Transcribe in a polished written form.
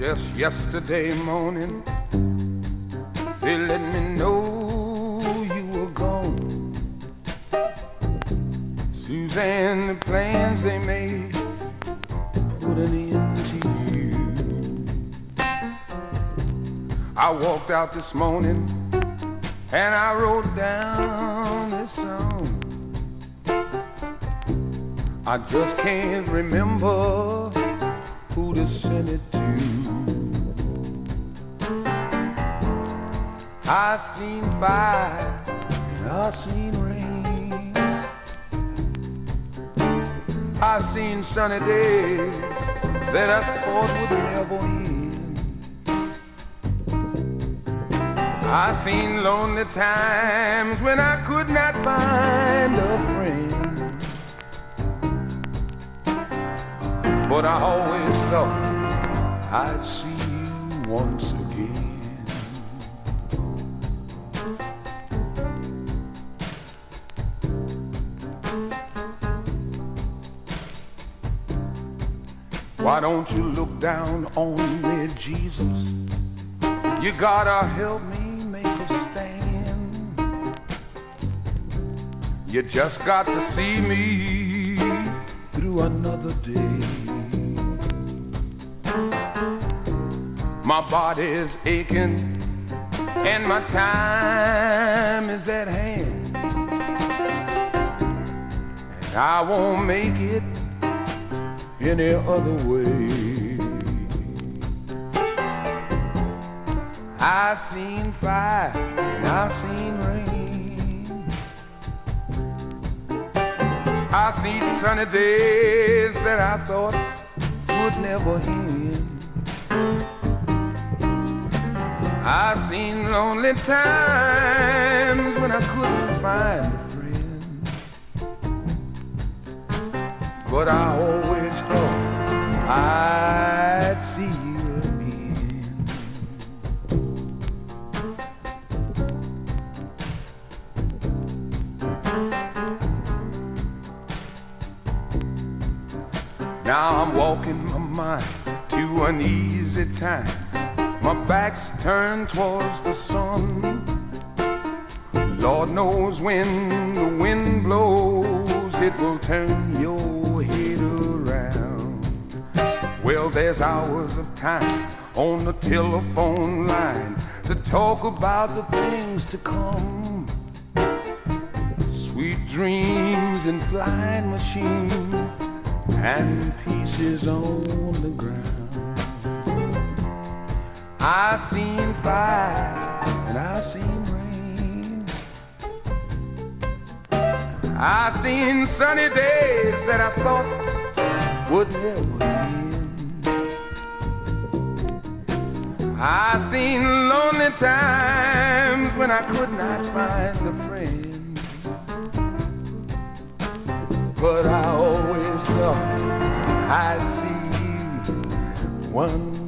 Just yesterday morning, they let me know you were gone. Suzanne, the plans they made put an end to you. I walked out this morning and I wrote down this song. I just can't remember who to send it to. I seen fire and I seen rain. I seen sunny days that I thought would never end. I seen lonely times when I could not find a friend. But I always thought I'd see you once again. Why don't you look down on me, Jesus? You gotta help me make a stand. You just got to see me through another day. My body's aching and my time is at hand, and I won't make it any other way. I seen fire and I seen rain. I seen sunny days that I thought would never end. I seen lonely times when I couldn't find a friend. But I always thought I'd see you again. Now I'm walking my mind to an easy time. My back's turned towards the sun. Lord knows when the wind blows, it will turn your head around. Well, there's hours of time on the telephone line to talk about the things to come. Sweet dreams in flying machines and pieces on the ground. I seen fire and I seen rain. I seen sunny days that I thought would never end. I seen lonely times when I could not find a friend. But I always thought I'd see you one